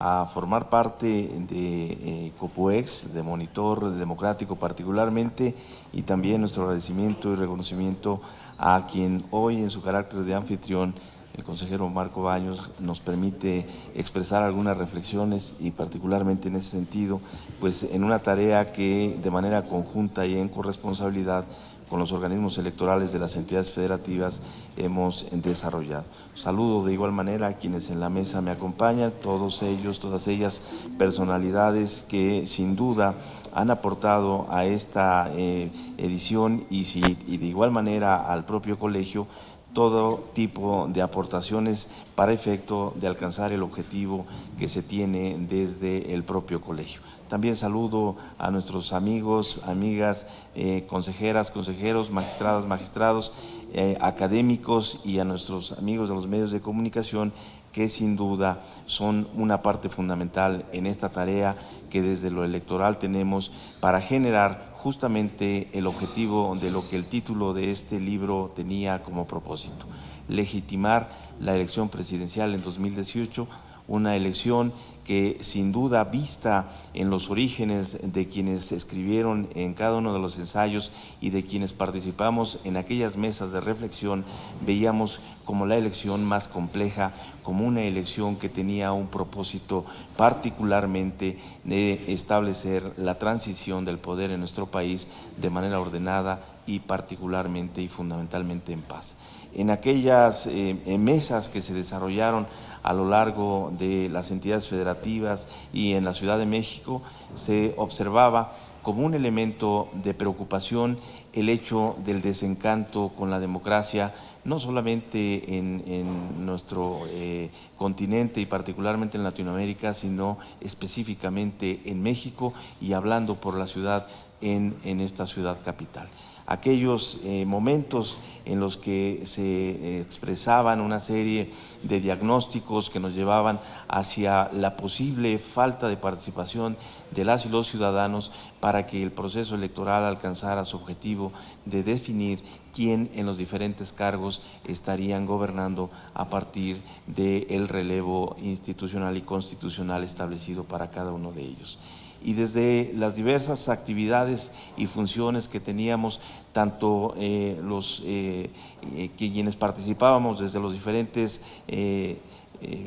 a formar parte de COPUEX, de Monitor Democrático particularmente, y también nuestro agradecimiento y reconocimiento a quien hoy en su carácter de anfitrión, el consejero Marco Baños, nos permite expresar algunas reflexiones y particularmente en ese sentido, pues en una tarea que de manera conjunta y en corresponsabilidad con los organismos electorales de las entidades federativas hemos desarrollado. Saludo de igual manera a quienes en la mesa me acompañan, todos ellos, todas ellas, personalidades que sin duda han aportado a esta edición y de igual manera al propio colegio todo tipo de aportaciones para efecto de alcanzar el objetivo que se tiene desde el propio colegio. También saludo a nuestros amigos, amigas, consejeras, consejeros, magistradas, magistrados, académicos y a nuestros amigos de los medios de comunicación que sin duda son una parte fundamental en esta tarea que desde lo electoral tenemos para generar justamente el objetivo de lo que el título de este libro tenía como propósito: legitimar la elección presidencial en 2018, una elección que sin duda, vista en los orígenes de quienes escribieron en cada uno de los ensayos y de quienes participamos en aquellas mesas de reflexión, veíamos como la elección más compleja, como una elección que tenía un propósito particularmente de establecer la transición del poder en nuestro país de manera ordenada y particularmente y fundamentalmente en paz. En aquellas mesas que se desarrollaron a lo largo de las entidades federativas y en la Ciudad de México, se observaba como un elemento de preocupación el hecho del desencanto con la democracia, no solamente en nuestro continente y particularmente en Latinoamérica, sino específicamente en México y hablando por la ciudad en esta ciudad capital. Aquellos momentos en los que se expresaban una serie de diagnósticos que nos llevaban hacia la posible falta de participación de las y los ciudadanos para que el proceso electoral alcanzara su objetivo de definir quién en los diferentes cargos estarían gobernando a partir del relevo institucional y constitucional establecido para cada uno de ellos. Y desde las diversas actividades y funciones que teníamos, tanto quienes participábamos desde los diferentes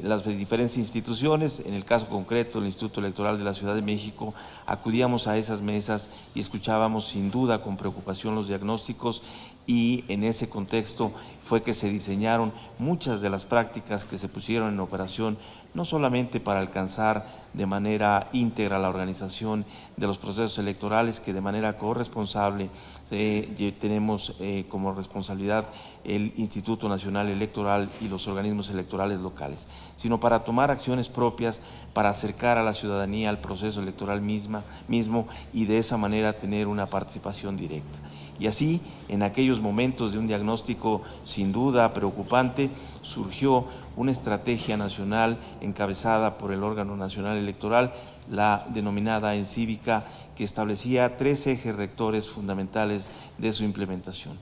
las diferentes instituciones, en el caso concreto el Instituto Electoral de la Ciudad de México, acudíamos a esas mesas y escuchábamos sin duda con preocupación los diagnósticos, y en ese contexto fue que se diseñaron muchas de las prácticas que se pusieron en operación, no solamente para alcanzar de manera íntegra la organización de los procesos electorales, que de manera corresponsable tenemos como responsabilidad el Instituto Nacional Electoral y los organismos electorales locales, sino para tomar acciones propias para acercar a la ciudadanía al proceso electoral mismo y de esa manera tener una participación directa. Y así, en aquellos momentos de un diagnóstico sin duda preocupante, surgió una estrategia nacional encabezada por el órgano nacional electoral, la denominada ENCívica, que establecía 3 ejes rectores fundamentales de su implementación: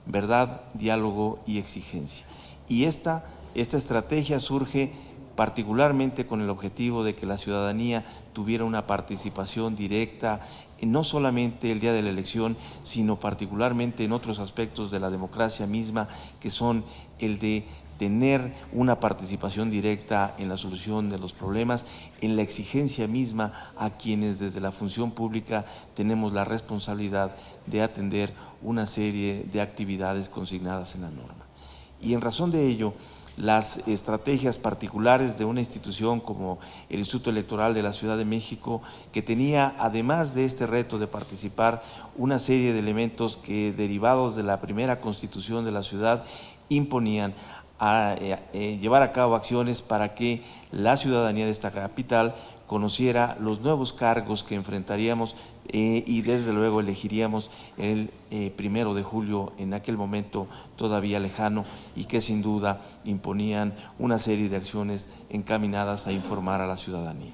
verdad, diálogo y exigencia. Y esta estrategia surge particularmente con el objetivo de que la ciudadanía tuviera una participación directa, no solamente el día de la elección, sino particularmente en otros aspectos de la democracia misma, que son el de tener una participación directa en la solución de los problemas, en la exigencia misma a quienes desde la función pública tenemos la responsabilidad de atender una serie de actividades consignadas en la norma. Y en razón de ello, las estrategias particulares de una institución como el Instituto Electoral de la Ciudad de México, que tenía, además de este reto de participar, una serie de elementos que, derivados de la primera constitución de la ciudad, imponían a llevar a cabo acciones para que la ciudadanía de esta capital conociera los nuevos cargos que enfrentaríamos y desde luego elegiríamos el 1 de julio, en aquel momento todavía lejano, y que sin duda imponían una serie de acciones encaminadas a informar a la ciudadanía.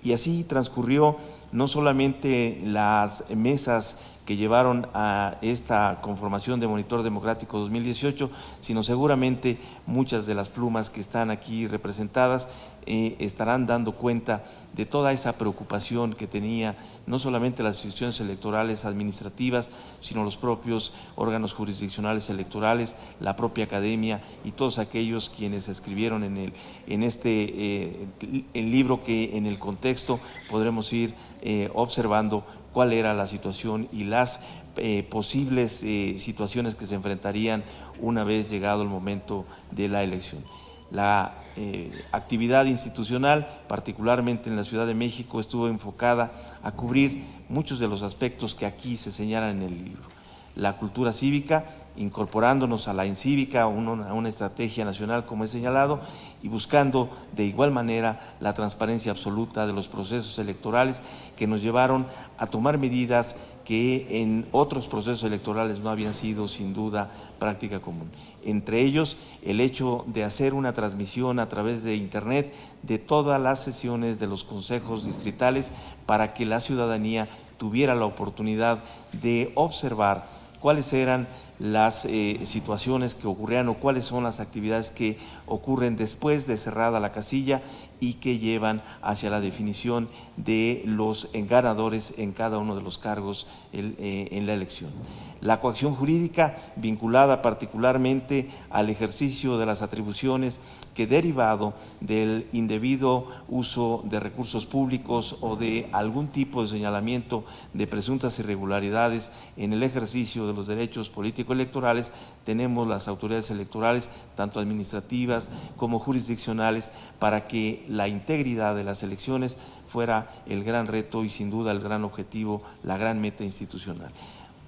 Y así transcurrió no solamente las mesas que llevaron a esta conformación de Monitor Democrático 2018, sino seguramente muchas de las plumas que están aquí representadas estarán dando cuenta de toda esa preocupación que tenía no solamente las instituciones electorales administrativas, sino los propios órganos jurisdiccionales electorales, la propia academia y todos aquellos quienes escribieron en este el libro, que en el contexto podremos ir observando cuál era la situación y las posibles situaciones que se enfrentarían una vez llegado el momento de la elección. La actividad institucional, particularmente en la Ciudad de México, estuvo enfocada a cubrir muchos de los aspectos que aquí se señalan en el libro. La cultura cívica, incorporándonos a la encívica, a una estrategia nacional, como he señalado, y buscando de igual manera la transparencia absoluta de los procesos electorales que nos llevaron a tomar medidas que en otros procesos electorales no habían sido sin duda práctica común. Entre ellos, el hecho de hacer una transmisión a través de Internet de todas las sesiones de los consejos distritales para que la ciudadanía tuviera la oportunidad de observar cuáles eran las situaciones que ocurrían o cuáles son las actividades que ocurren después de cerrada la casilla y que llevan hacia la definición de los ganadores en cada uno de los cargos en la elección. La coacción jurídica, vinculada particularmente al ejercicio de las atribuciones que, derivado del indebido uso de recursos públicos o de algún tipo de señalamiento de presuntas irregularidades en el ejercicio de los derechos político-electorales, tenemos las autoridades electorales, tanto administrativas como jurisdiccionales, para que la integridad de las elecciones fuera el gran reto y sin duda el gran objetivo, la gran meta institucional.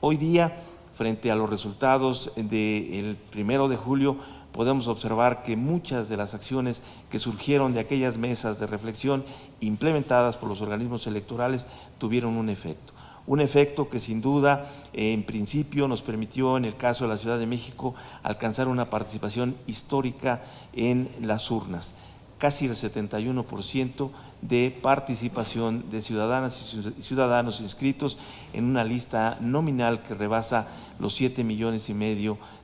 Hoy día, frente a los resultados del 1 de julio, podemos observar que muchas de las acciones que surgieron de aquellas mesas de reflexión implementadas por los organismos electorales tuvieron un efecto que sin duda en principio nos permitió, en el caso de la Ciudad de México, alcanzar una participación histórica en las urnas. Casi el 71% de participación de ciudadanas y ciudadanos inscritos en una lista nominal que rebasa los 7,5 millones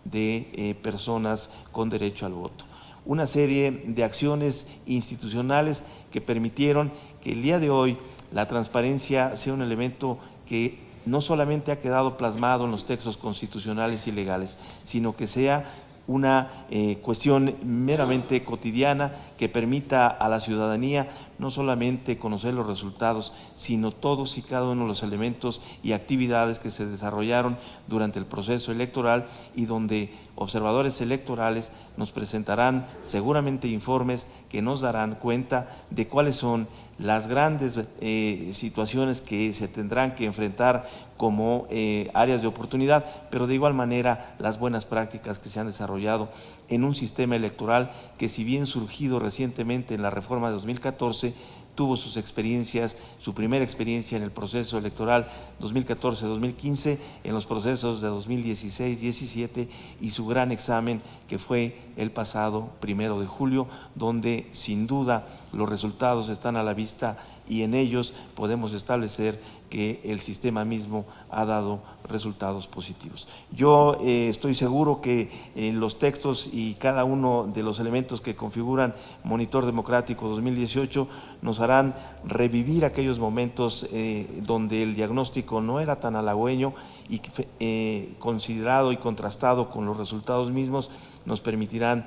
de personas con derecho al voto. Una serie de acciones institucionales que permitieron que el día de hoy la transparencia sea un elemento que no solamente ha quedado plasmado en los textos constitucionales y legales, sino que sea una cuestión meramente cotidiana que permita a la ciudadanía no solamente conocer los resultados, sino todos y cada uno de los elementos y actividades que se desarrollaron durante el proceso electoral, y donde observadores electorales nos presentarán seguramente informes que nos darán cuenta de cuáles son las grandes situaciones que se tendrán que enfrentar como áreas de oportunidad, pero de igual manera las buenas prácticas que se han desarrollado en un sistema electoral que, si bien surgido recientemente en la reforma de 2014, tuvo sus experiencias, su primera experiencia en el proceso electoral 2014-2015, en los procesos de 2016-17 y su gran examen que fue el pasado 1 de julio, donde sin duda los resultados están a la vista y en ellos podemos establecer que el sistema mismo ha dado resultados positivos. Yo estoy seguro que los textos y cada uno de los elementos que configuran Monitor Democrático 2018 nos harán revivir aquellos momentos donde el diagnóstico no era tan halagüeño y considerado y contrastado con los resultados mismos, nos permitirán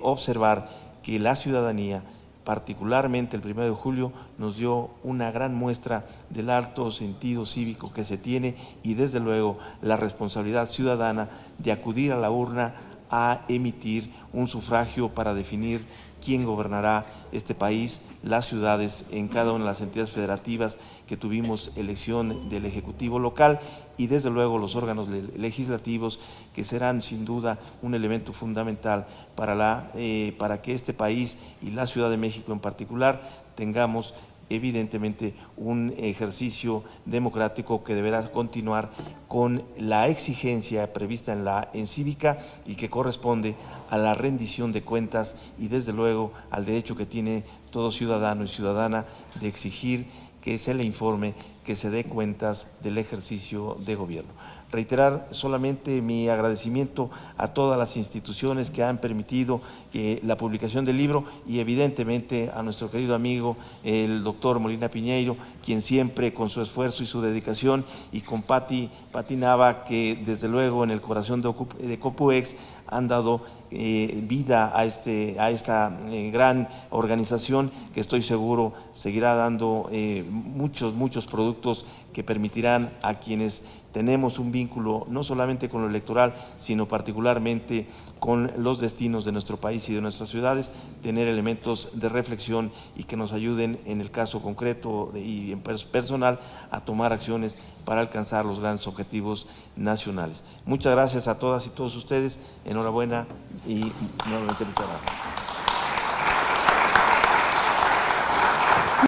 observar que la ciudadanía, particularmente el 1 de julio, nos dio una gran muestra del alto sentido cívico que se tiene y desde luego la responsabilidad ciudadana de acudir a la urna a emitir un sufragio para definir quién gobernará este país, las ciudades, en cada una de las entidades federativas que tuvimos elección del Ejecutivo local, y desde luego los órganos legislativos, que serán sin duda un elemento fundamental para que este país y la Ciudad de México en particular tengamos evidentemente un ejercicio democrático que deberá continuar con la exigencia prevista en la encívica y que corresponde a la rendición de cuentas y desde luego al derecho que tiene todo ciudadano y ciudadana de exigir que se le informe, que se dé cuentas del ejercicio de gobierno. Reiterar solamente mi agradecimiento a todas las instituciones que han permitido la publicación del libro y evidentemente a nuestro querido amigo el doctor Molina Piñeiro, quien siempre con su esfuerzo y su dedicación, y con Pati Nava, que desde luego en el corazón de Copuex han dado vida a esta gran organización, que estoy seguro seguirá dando muchos productos que permitirán a quienes tenemos un vínculo no solamente con lo electoral, sino particularmente con los destinos de nuestro país y de nuestras ciudades, tener elementos de reflexión y que nos ayuden en el caso concreto y en personal a tomar acciones para alcanzar los grandes objetivos nacionales. Muchas gracias a todas y todos ustedes, enhorabuena y nuevamente muchas gracias.